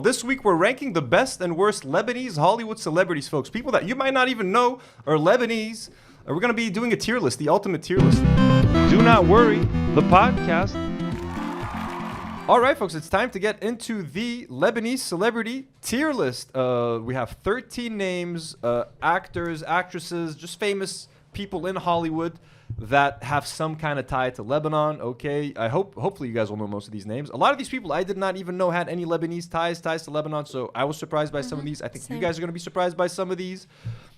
This week, we're ranking the best and worst Lebanese Hollywood celebrities, folks. People that you might not even know are Lebanese. We're going to be doing a tier list, the ultimate tier list. Do not worry, the podcast. All right, folks, it's time to get into the Lebanese celebrity tier list. We have 13 names, actors, actresses, just famous people in Hollywood that have some kind of tie to Lebanon. Okay, hopefully you guys will know most of these names. A lot of these people I did not even know had any Lebanese ties to Lebanon, so I was surprised by some of these. I think you guys are going to be surprised by some of these.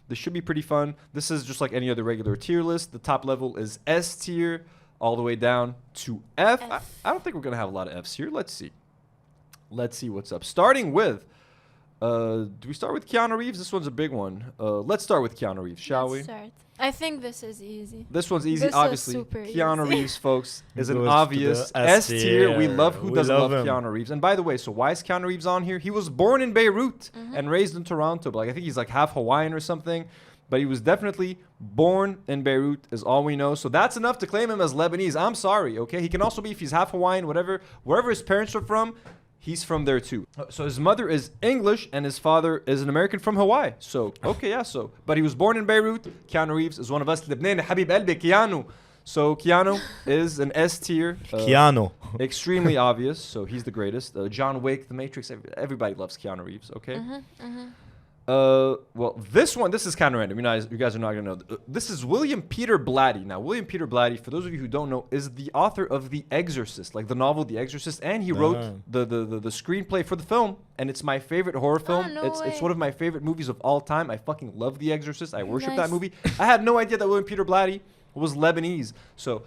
This should be pretty fun. This is just like any other regular tier list. The top level is S tier, all the way down to F. I don't think we're going to have a lot of Fs here. Let's see what's up. Starting with, do we start with Keanu Reeves? This one's a big one. Let's start with Keanu Reeves, shall we? Start. I think this is easy. This one's easy, This obviously. super Keanu easy. Reeves, folks, is an Goes to obvious the S tier. We tier. love who We doesn't love love him. Keanu Reeves. And by the way, so why is Keanu Reeves on here? He was born in Beirut and raised in Toronto. But like, I think he's like half Hawaiian or something. But he was definitely born in Beirut, is all we know. So that's enough to claim him as Lebanese. I'm sorry, okay? He can also be, if he's half Hawaiian, whatever, wherever his parents are from, he's from there too. So his mother is English and his father is an American from Hawaii. So, okay, yeah, so. But he was born in Beirut. Keanu Reeves is one of us. Lebanon, Habib Qalbi, Keanu. So Keanu is an S tier. Keanu. Extremely obvious. So he's the greatest. John Wick, The Matrix, everybody loves Keanu Reeves, okay? Well, this is kind of random. You guys are not going to know. This is William Peter Blatty. Now, William Peter Blatty, for those of you who don't know, is the author of The Exorcist, like the novel The Exorcist, and he wrote the screenplay for the film, and it's my favorite horror film. no It's way. one of my favorite movies of all time. I fucking love The Exorcist. I worship that Nice. movie. I had no idea that William Peter Blatty was Lebanese. So,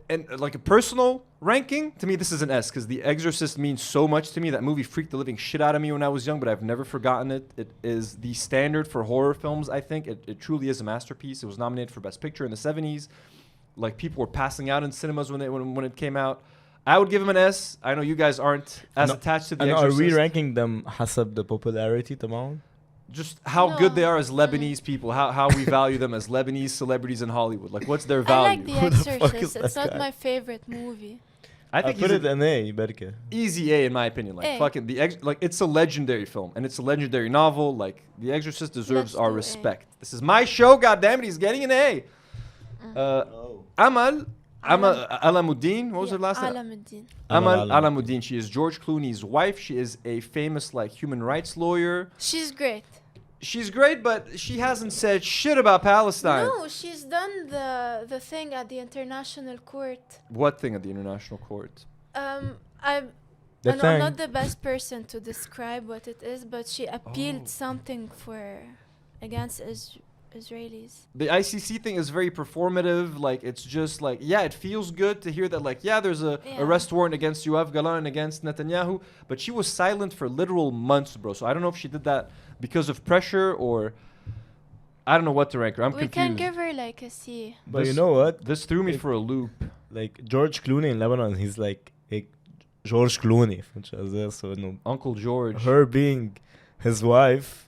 and like a personal ranking, to me, this is an S because The Exorcist means so much to me. That movie freaked the living shit out of me when I was young, but I've never forgotten it. It is the standard for horror films, I think. It truly is a masterpiece. It was nominated for Best Picture in the 70s. Like, people were passing out in cinemas when it came out. I would give him an S. I know you guys aren't as attached to The And Exorcist. are we ranking them حسب the popularity تبعهم? Just how good they are as Lebanese people, how we value them as Lebanese celebrities in Hollywood. Like, what's their I value? like The Who the fuck Exorcist. is It's that not guy? my favorite movie. I I think put he's it in A, بركة. easy A in my opinion. Like, A. fucking like, it's a legendary film and it's a legendary novel. Like, The Exorcist deserves Let's our do A. respect. This is my show, goddammit. He's getting an A. Amal Alamuddin. What was her last name? Alamuddin. Amal Amal Alamuddin. She is George Clooney's wife. She is a famous like human rights lawyer. She's great. She's great, but she hasn't said shit about Palestine. No, she's done the thing at the international court. What thing at the international court? I'm The I'm thing. not the best person to describe what it is, but she appealed Oh. something against Israelis. The ICC thing is very performative. Like, it's just like, yeah, it feels good to hear that, like, yeah, there's a Yeah. arrest warrant against Yoav Galan and against Netanyahu, but she was silent for literal months, bro. So I don't know if she did that because of pressure or I don't know what to rank her. I'm We confused. can give her like a C. But you know what? This threw me Like- for a loop. Like George Clooney in Lebanon, he's like George Clooney. فهمت قصدي؟ So إنه Uncle George. her being his wife.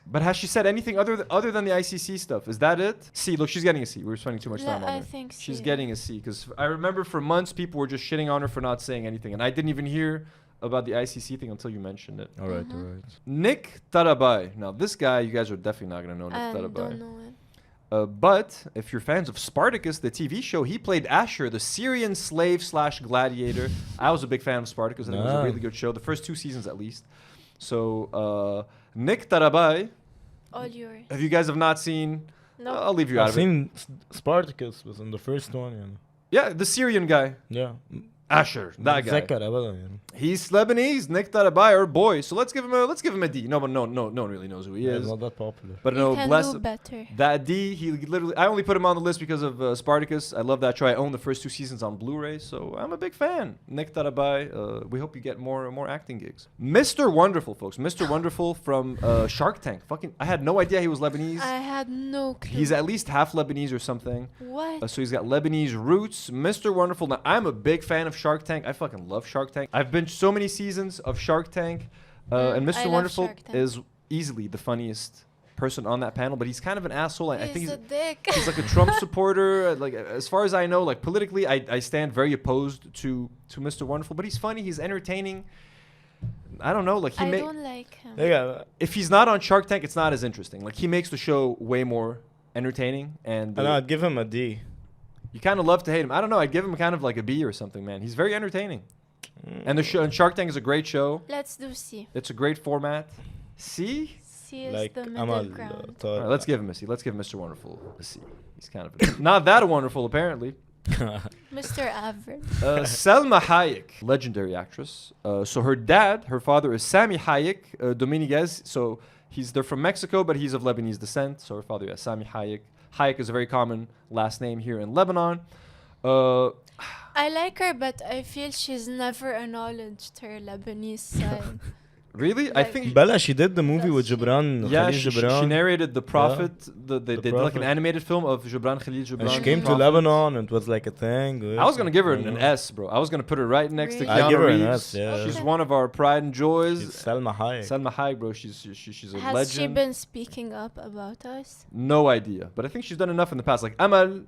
But has she said anything other than the ICC stuff? Is that it? C. Look, she's getting a C. We're spending too much time on I her. think She's C. getting a C because I remember for months people were just shitting on her for not saying anything, and I didn't even hear about the ICC thing until you mentioned it. All right, all right. Nick Tarabai. Now, this guy, you guys are definitely not gonna know Nick I Tarabai. don't know him. But if you're fans of Spartacus, the TV show, he played Asher, the Syrian slave / gladiator. I was a big fan of Spartacus. I think it was a Ah. really good show. The first 2 seasons, at least. So, Nick Tarabai. All yours. If you guys have not seen, No. I'll leave you out I've of it. seen Spartacus was in the first one. يعني. Yeah, the Syrian guy, Yeah. Asher, that guy. بتذكر أبدا يعني. He's Lebanese, Nick Tarabai, our boy. So let's give him a D. No one really knows who he Yeah, is. it's not that popular. But You no, can bless do better. that D. He literally, I only put him on the list because of Spartacus. I love that show. I own the first 2 seasons on Blu-ray, so I'm a big fan. Nick Tarabai. We hope you get more acting gigs. Mr. Wonderful, folks. Mr. Wonderful from Shark Tank. Fucking, I had no idea he was Lebanese. I had no clue. He's at least half Lebanese or something. What? So he's got Lebanese roots. Mr. Wonderful. Now, I'm a big fan of Shark Tank. I fucking love Shark Tank. I've been so many seasons of Shark Tank. And I Mr. love Wonderful Shark Tank. is easily the funniest person on that panel, but he's kind of an asshole. I think He's a dick. he's like a Trump supporter. Like, as far as I know, like politically, I stand very opposed to Mr. Wonderful, but he's funny. He's entertaining. I don't know. Like I don't like him. Yeah, if he's not on Shark Tank, it's not as interesting. Like he makes the show way more entertaining, and I know, I'd give him a D. you kind of love to hate him. I don't know. I'd give him kind of like a B or something, man. He's very entertaining, and the show and Shark Tank is a great show. Let's do C. It's a great format. C. C is Like the middle Amal ground. All right, let's give him a C. Let's give Mr. Wonderful a C. He's kind of not that wonderful, apparently. Mr. Average. Selma Hayek, legendary actress. So her father is Sami Hayek Dominguez. So they're from Mexico, but he's of Lebanese descent. So her father is Sami Hayek. Hayek is a very common last name here in Lebanon. I like her, but I feel she's never acknowledged her Lebanese side. Really? I Like- think Bella, she did the movie with That's Gibran. yeah, Khalil she Gibran. narrated The Prophet. They did like an Prophet. animated film of Gibran Khalil And Gibran. she came to Prophet. Lebanon and it was like a thing. I was gonna give her an S, bro. I was gonna put her right next to Really? Keanu I'd give her an Reeves. S, yeah. She's Okay. one of our pride and joys. She's Salma Hayek. Salma Hayek, bro. She's a Has legend. she been speaking up about us? No idea, but I think she's done enough in the past. Like Amal,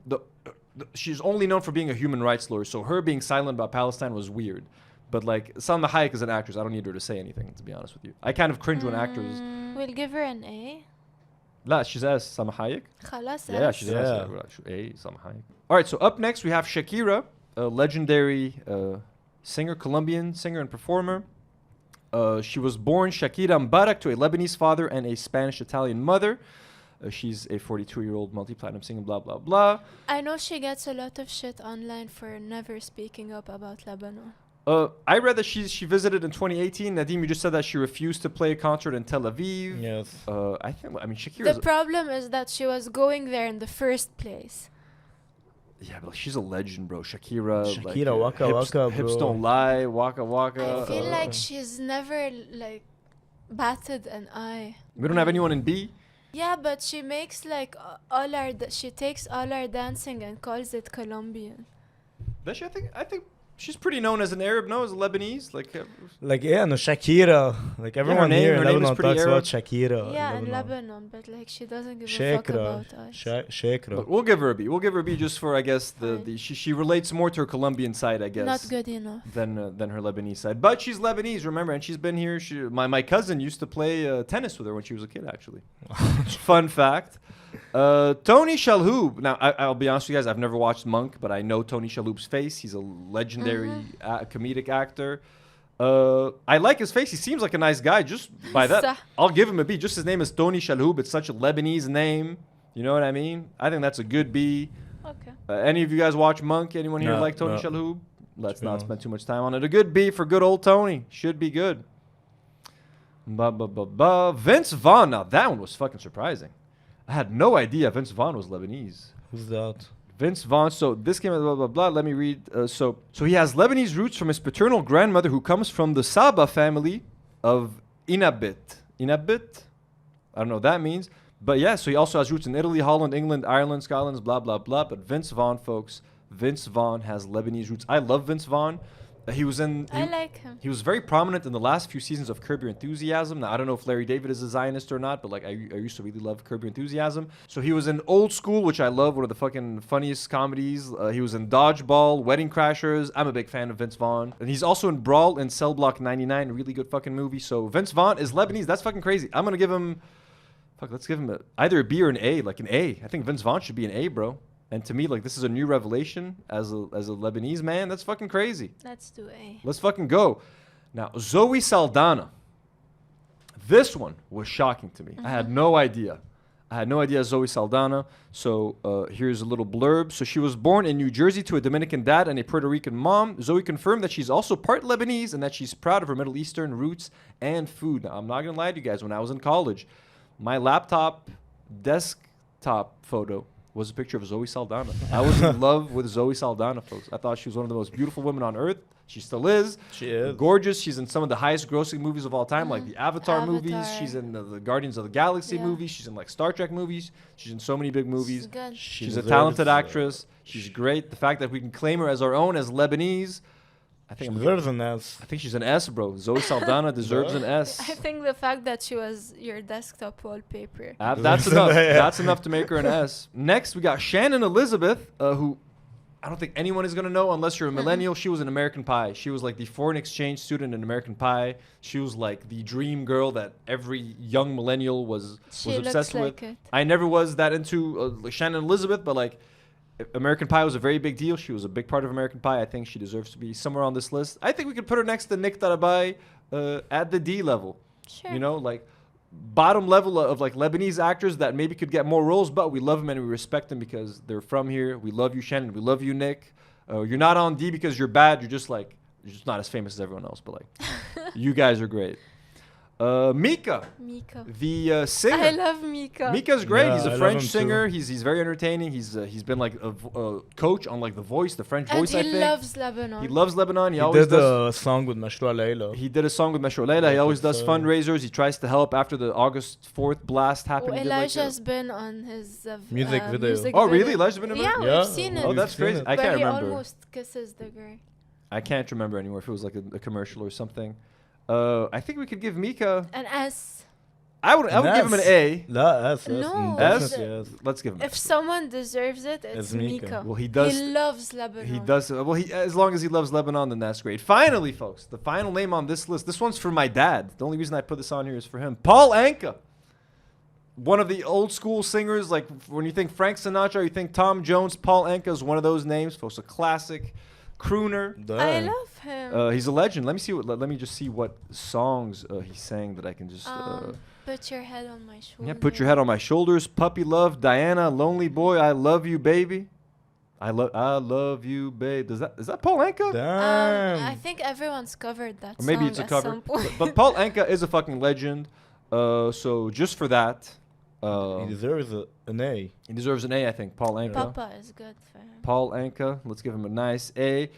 she's only known for being a human rights lawyer, so her being silent about Palestine was weird. But like Salma Hayek is an actress. I don't need her to say anything, to be honest with you. I kind of cringe when actors. We'll give her an A. La, she's S. Salma Hayek. خلاص Yeah, S. she's Yeah. S. A. Salma Hayek. All right, so up next we have Shakira, a legendary singer, Colombian singer and performer. She was born Shakira Mbarak to a Lebanese father and a Spanish-Italian mother. She's a 42-year-old multi-platinum singer, blah, blah, blah. I know she gets a lot of shit online for never speaking up about Lebanon. I read that she visited in 2018. Nadim, you just said that she refused to play a concert in Tel Aviv. Yes. I mean, Shakira. The problem is that she was going there in the first place. Yeah, but she's a legend, bro. Shakira. Shakira, Waka hips, Waka, hips bro. don't lie. Waka Waka. I feel like she's never batted an eye. We don't have anyone in B. Yeah, but she makes she takes all our dancing and calls it Colombian. Does she? I think she's pretty known as an Arab, no, as a Lebanese. Like, yeah, no, Shakira. Like, everyone name- here her in name is Lebanon pretty talks about Arab. Shakira. Yeah, in Lebanon, but she doesn't give a fuck Shakira. about us. Shakira. But we'll give her a B. We'll give her a B just for, I guess, Fine. she relates more to her Colombian side, I guess. Not good enough. Than her Lebanese side. But she's Lebanese, remember, and she's been here. My cousin used to play tennis with her when she was a kid, actually. Fun fact. Tony Shalhoub. Now, I'll be honest with you guys, I've never watched Monk, but I know Tony Shalhoub's face. He's a legendary comedic actor. I like his face. He seems like a nice guy. Just by that, Sah. I'll give him a B. Just his name is Tony Shalhoub. It's such a Lebanese name. You know what I mean? I think that's a good B. Okay. Any of you guys watch Monk? Anyone here No, like Tony no. Shalhoub? Let's To be not honest. spend too much time on it. A good B for good old Tony. Should be good. Vince Vaughn. Now that one was fucking surprising. I had no idea Vince Vaughn was Lebanese. Who's that? Vince Vaughn. So this came out, blah, blah, blah. Let me read. So he has Lebanese roots from his paternal grandmother who comes from the Saba family of Inabit. Inabit? I don't know what that means. But yeah, so he also has roots in Italy, Holland, England, Ireland, Scotland, blah, blah, blah. But Vince Vaughn, folks, Vince Vaughn has Lebanese roots. I love Vince Vaughn. He was in... I like him. He was very prominent in the last few seasons of Curb Your Enthusiasm. Now, I don't know if Larry David is a Zionist or not, but like I used to really love Curb Your Enthusiasm. So he was in Old School, which I love, one of the fucking funniest comedies. He was in Dodgeball, Wedding Crashers. I'm a big fan of Vince Vaughn. And he's also in Brawl and Cell Block 99, a really good fucking movie. So Vince Vaughn is Lebanese. That's fucking crazy. I'm going to give him... Fuck, let's give him either a B or an A, like an A. I think Vince Vaughn should be an A, bro. And to me, like, this is a new revelation as a Lebanese man. That's fucking crazy. Let's do A. Let's fucking go. Now, Zoe Saldana. This one was shocking to me. I had no idea. Zoe Saldana. So here's a little blurb. So she was born in New Jersey to a Dominican dad and a Puerto Rican mom. Zoe confirmed that she's also part Lebanese and that she's proud of her Middle Eastern roots and food. Now, I'm not going to lie to you guys. When I was in college, my laptop desktop photo was a picture of Zoe Saldana. I was in love with Zoe Saldana, folks. I thought she was one of the most beautiful women on earth. She still is. She is. Gorgeous. She's in some of the highest grossing movies of all time, like the Avatar movies. Avatar. She's in the Guardians of the Galaxy Yeah. movies. She's in like Star Trek movies. She's in so many big movies. She's good. She's a talented actress. She's great. The fact that we can claim her as our own as Lebanese, I think Deserves an S. I think she's an S, bro. Zoe Saldana deserves an S. I think the fact that she was your desktop wallpaper. That's enough. Yeah. That's enough to make her an S. Next, we got Shannon Elizabeth, who I don't think anyone is going to know unless you're a millennial. She was an American Pie. She was like the foreign exchange student in American Pie. She was like the dream girl that every young millennial was obsessed with. It. I never was that into Shannon Elizabeth, but like American Pie was a very big deal. She was a big part of American Pie. I think she deserves to be somewhere on this list. I think we could put her next to Nick Tarabai at the D level. Sure. You know, like bottom level of like Lebanese actors that maybe could get more roles, but we love them and we respect them because they're from here. We love you, Shannon. We love you, Nick. You're not on D because you're bad. You're just not as famous as everyone else, but like you guys are great. Mika, the singer. I love Mika. Mika's great. Yeah, He's a I French love him singer. He's very entertaining. He's been like a coach on like The Voice, the French Voice. I think he loves Lebanon. He loves Lebanon. He He always did does. a song with Mashroua Leila. He did a song with Meshro Leila. He always does fundraisers. He tries to help after the August 4th blast happened. He did, like, Elijah's been on his music video. Oh, really? Elijah's been in it? Yeah, Yeah. we've seen it. Oh, that's We've seen crazy. it. I but can't he remember. almost kisses the girl. I can't remember anymore if it was like a commercial or something. I think we could give Mika. An S. I would give him an A. لا S. No. Definitely S. Let's give him. If someone deserves it, it's It's Mika. Mika. Well, he does. He loves Lebanon. He does. Well, as long as he loves Lebanon, then that's great. Finally, folks, the final name on this list. This one's for my dad. The only reason I put this on here is for him. Paul Anka. One of the old school singers. Like when you think Frank Sinatra, you think Tom Jones. Paul Anka is one of those names. Folks, a classic crooner. I love him. He's a legend. Let me just see what songs he sang that I can just. Put your head on my shoulder. Yeah, put your head on my shoulders. Puppy love, Diana, lonely boy, I love you, baby. I love you, babe. Is that Paul Anka? Damn. I think everyone's covered that Or maybe song it's a at cover. some point. But Paul Anka is a fucking legend. So just for that, He deserves an A. he deserves an A, I think. Paul Anka. Papa is good for him. Paul Anka. Let's give him a nice A.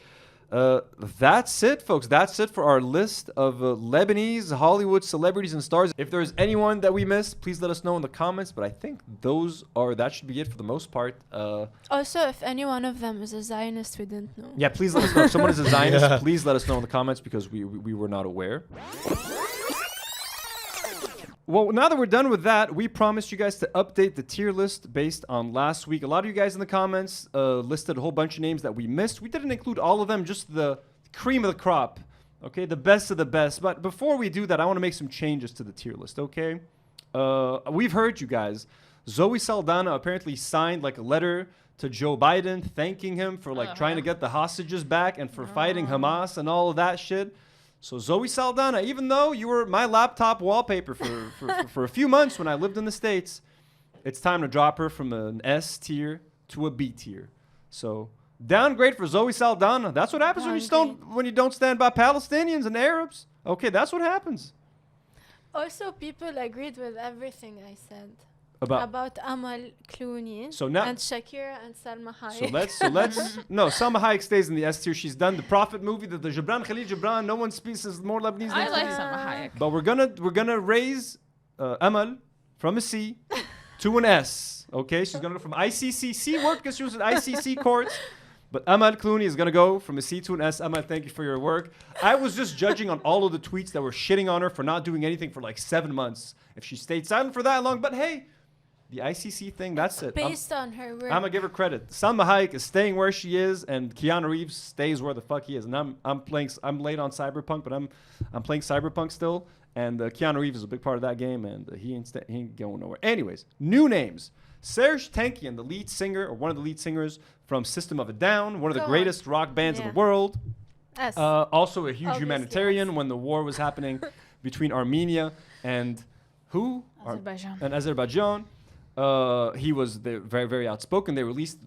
That's it, folks. That's it for our list of Lebanese Hollywood celebrities and stars. If there's anyone that we missed, please let us know in the comments. But I think that should be it for the most part. Also, if any one of them is a Zionist, we didn't know. Yeah, please let us know. If someone is a Zionist, Yeah. please let us know in the comments because we were not aware. Well, now that we're done with that, we promised you guys to update the tier list based on last week. A lot of you guys in the comments listed a whole bunch of names that we missed. We didn't include all of them, just the cream of the crop, okay? The best of the best. But before we do that, I want to make some changes to the tier list, okay? We've heard you guys. Zoe Saldana apparently signed like a letter to Joe Biden thanking him for like trying to get the hostages back and for fighting Hamas and all of that shit. So Zoe Saldana, even though you were my laptop wallpaper for a few months when I lived in the States, it's time to drop her from an S tier to a B tier. So downgrade for Zoe Saldana. That's what happens when you don't stand by Palestinians and Arabs. Okay, that's what happens. Also, people agreed with everything I said About Amal Clooney So now- and Shakira and Salma Hayek. so let's no, Salma Hayek stays in the S tier. She's done the Prophet movie, the Gibran Khalil Gibran. No one speaks as more Lebanese I than like she. Salma Hayek. But we're gonna raise Amal from a C to an S. Okay, she's gonna go from ICC. C worked because she was at ICC courts. But Amal Clooney is gonna go from a C to an S. Amal, thank you for your work. I was just judging on all of the tweets that were shitting on her for not doing anything for like 7 months. If she stayed silent for that long, but hey, the ICC thing, that's it. Based on her work. I'm gonna give her credit. Salma Hayek is staying where she is, and Keanu Reeves stays where the fuck he is. And I'm late on Cyberpunk, but I'm playing Cyberpunk still. And Keanu Reeves is a big part of that game, and he ain't going nowhere. Anyways, new names: Serj Tankian, the lead singer or one of the lead singers from System of a Down, one of the Go on. greatest rock bands in Yeah. the world. S. Also a huge Obviously, humanitarian yes. when the war was happening between Armenia and who? Azerbaijan. And Azerbaijan. He was very, very outspoken. They released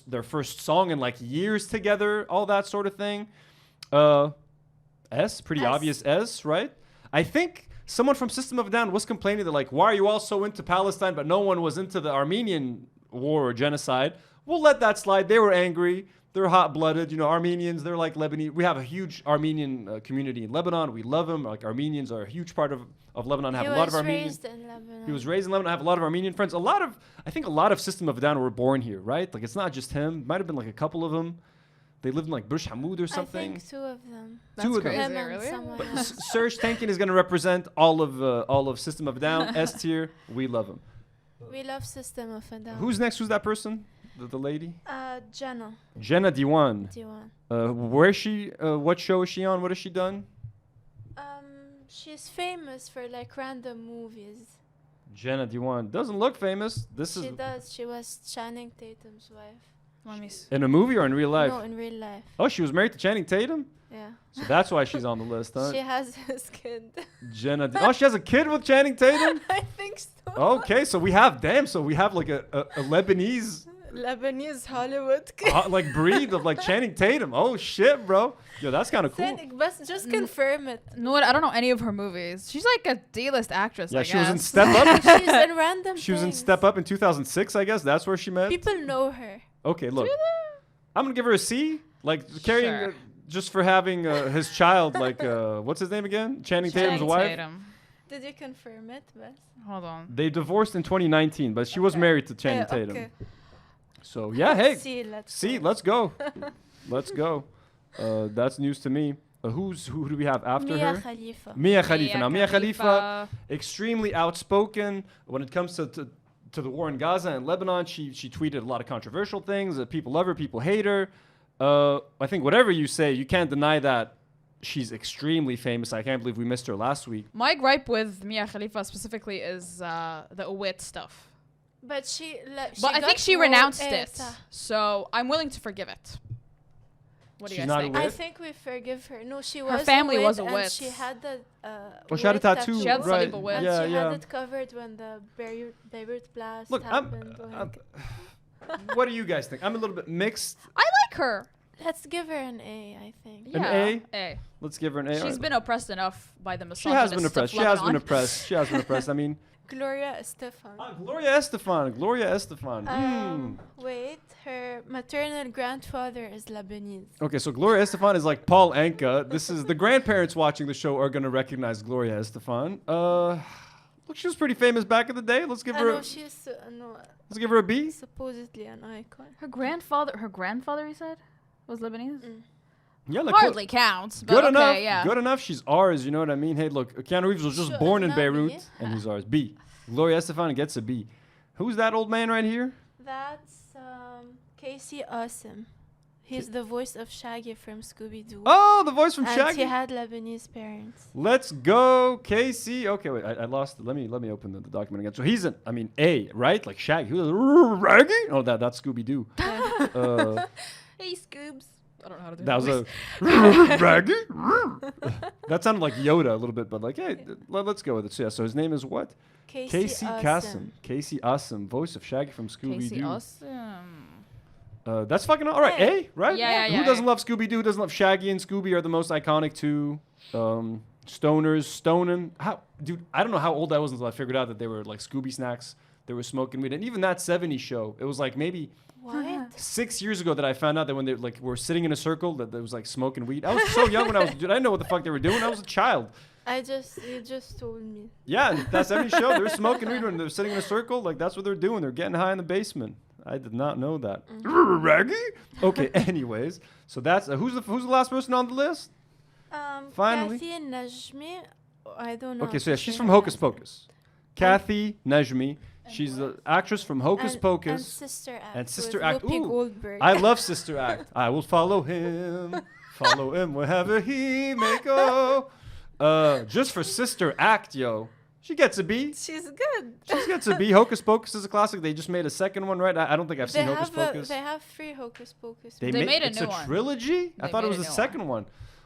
their first song in like years together, all that sort of thing. S, pretty S. obvious S, right? I think someone from System of a Down was complaining that like, why are you all so into Palestine, but no one was into the Armenian war or genocide? We'll let that slide. They were angry. They're hot-blooded. You know, Armenians, they're like Lebanese. We have a huge Armenian community in Lebanon. We love them. Like, Armenians are a huge part of Lebanon. I have a lot of Armenian. He was raised in Lebanon. He was raised in Lebanon. I have a lot of Armenian friends. I think a lot of System of a Down were born here, right? Like, it's not just him. Might have been like a couple of them. They lived in like Bush Hamoud or something. I think 2 of them. That's Two of them. crazy, Him and really? someone But else. Serj Tankian is going to represent all of System of a Down. S tier. We love him. We love System of a Down. Who's next? Who's that person? the lady? Jenna. Jenna Diwan. Diwan. What show is she on? What has she done? She's famous for like random movies. Jenna Diwan doesn't look famous. She does. She was Channing Tatum's wife. Let me see. In a movie or in real life? No, in real life. Oh, she was married to Channing Tatum? Yeah. So that's why she's on the list, huh? She has his kid. Oh, she has a kid with Channing Tatum? I think so. Okay, so we have like a Lebanese Hollywood kid. like breed of like Channing Tatum. Oh shit, bro. Yo, that's kind of cool. Just confirm it. No, I don't know any of her movies. She's like a D-list actress. Yeah, I she was in guess. Step Up. She's in random She was in things. Step Up in 2006, I guess. That's where she met. People know her. Okay, look. I'm gonna give her a C. Like carrying Sure. just for having his child. Like what's his name again? Channing Tatum's wife. Tatum. Did you confirm it, Bess? Hold on. They divorced in 2019, but she was married to Channing Tatum. Okay. So yeah, hey. See, Let's go. Let's go. That's news to me. Who do we have after Mia her? Khalifa. Mia Khalifa. Now Mia Khalifa, extremely outspoken when it comes to the war in Gaza and Lebanon. She tweeted a lot of controversial things. People love her, people hate her. I think whatever you say, you can't deny that she's extremely famous. I can't believe we missed her last week. My gripe with Mia Khalifa specifically is the Awit stuff. But But I think she renounced it. So I'm willing to forgive it. What do you She's guys not think? Awit? I think we forgive her. No, she was. family was a and wit. she had the. She had a tattoo. She had right. Salib Awit. And Yeah, she yeah. had it covered when the Beirut blast Look, happened. what do you guys think? I'm a little bit mixed. I like her. Let's give her an A, I think. An Yeah. A? Let's give her an A. She's been oppressed enough by the She has been misogynists oppressed. of She has been Lebanon. oppressed. She has been oppressed. I mean, Gloria Estefan. Gloria Estefan. Gloria Estefan. Wait, her maternal grandfather is Lebanese. Okay, so Gloria Estefan is like Paul Anka. This is the grandparents watching the show are gonna recognize Gloria Estefan. Look, she was pretty famous back in the day. Let's give her. No, she's Let's give her a B. supposedly an icon. Her grandfather, you said, was Lebanese? Yeah, like Hardly counts. But good okay, enough. Yeah. Good enough. She's ours. You know what I mean? Hey, look, Keanu Reeves was just Sure, born in no, Beirut, yeah. and he's ours. B. Gloria Estefan gets a B. Who's that old man right here? That's Casey Awesome. He's the voice of Shaggy from Scooby-Doo. Oh, the voice from and Shaggy. he had Lebanese parents. Let's go, Casey. Okay, wait, I lost it. Let me open the document again. So he's A, right? Like Shaggy. Who's Raggy? Oh, that's Scooby-Doo. Hey, Scoobs. I don't know how to do That was voice. a Raggy. That sounded like Yoda a little bit, but like, hey, let's go with it. So yeah, so his name is what? Casey Kasem. Casey Awesome, voice of Shaggy from Scooby-Doo. Casey Awesome. That's fucking all right. A, right? Yeah. Who doesn't love Scooby-Doo? Who doesn't love Shaggy and Scooby are the most iconic two. Stoners, stoning. Dude, I don't know how old I was until I figured out that they were like Scooby snacks. They were smoking weed. And even that 70s show, it was like maybe What? 6 years ago that I found out that when they like were sitting in a circle that they was like smoking weed. I was so young when I was, dude, I didn't know what the fuck they were doing. I was a child. You just told me. Yeah, that 70s show, they were smoking weed when they were sitting in a circle. Like that's what they're doing. They're getting high in the basement. I did not know that. Raggy? Okay, anyways. So that's, who's the last person on the list? Finally. Kathy Najmi. I don't know. Okay, so yeah, if she's you from know Hocus that. Pocus. Kathy Najmi. She's the actress from Hocus And Pocus. Sister Act. And Sister with Act. Whoopi Ooh, Goldberg. I love Sister Act. I will follow him. Follow him wherever he may go. Just for Sister Act, yo. She gets a B. She's good. She gets a B. Hocus Pocus is a classic. They just made a second one, right? I don't think I've seen Hocus Pocus. They have 3 Hocus Pocus. They made a it's new a one. trilogy? I They thought it made was a the new second one.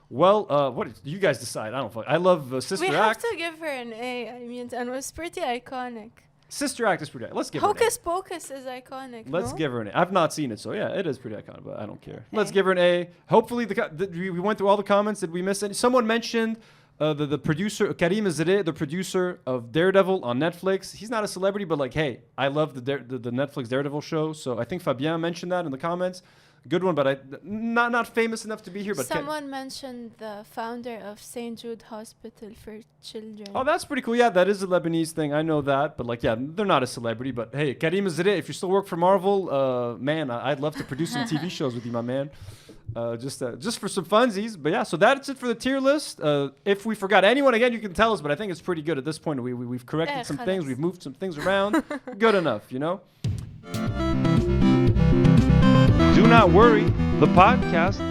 Well, you guys decide. I don't fuck. I love Sister We Act. have to give her an A. I mean, and it was pretty iconic. Sister Act is pretty. Let's give her an A. Hocus Pocus is iconic. Let's no? give her an A. I've not seen it, so yeah, it is pretty iconic, but I don't care. Let's Okay. give her an A. Hopefully, we went through all the comments. Did we miss any? Someone mentioned the producer, Karim Zere, the producer of Daredevil on Netflix. He's not a celebrity, but like, hey, I love the Netflix Daredevil show. So I think Fabien mentioned that in the comments. Good one, but not famous enough to be here. But Someone mentioned the founder of St. Jude Hospital for Children. oh, that's pretty cool. Yeah, that is a Lebanese thing. I know that. But like, yeah, they're not a celebrity. But hey, Karim Zere, if you still work for Marvel, man, I'd love to produce some TV shows with you, my man. Just for some funsies. But yeah, so that's it for the tier list. If we forgot anyone, again, you can tell us. But I think it's pretty good at this point. We've corrected some things. خلاص. We've moved some things around. Good enough, you know? Do Not Worry, the podcast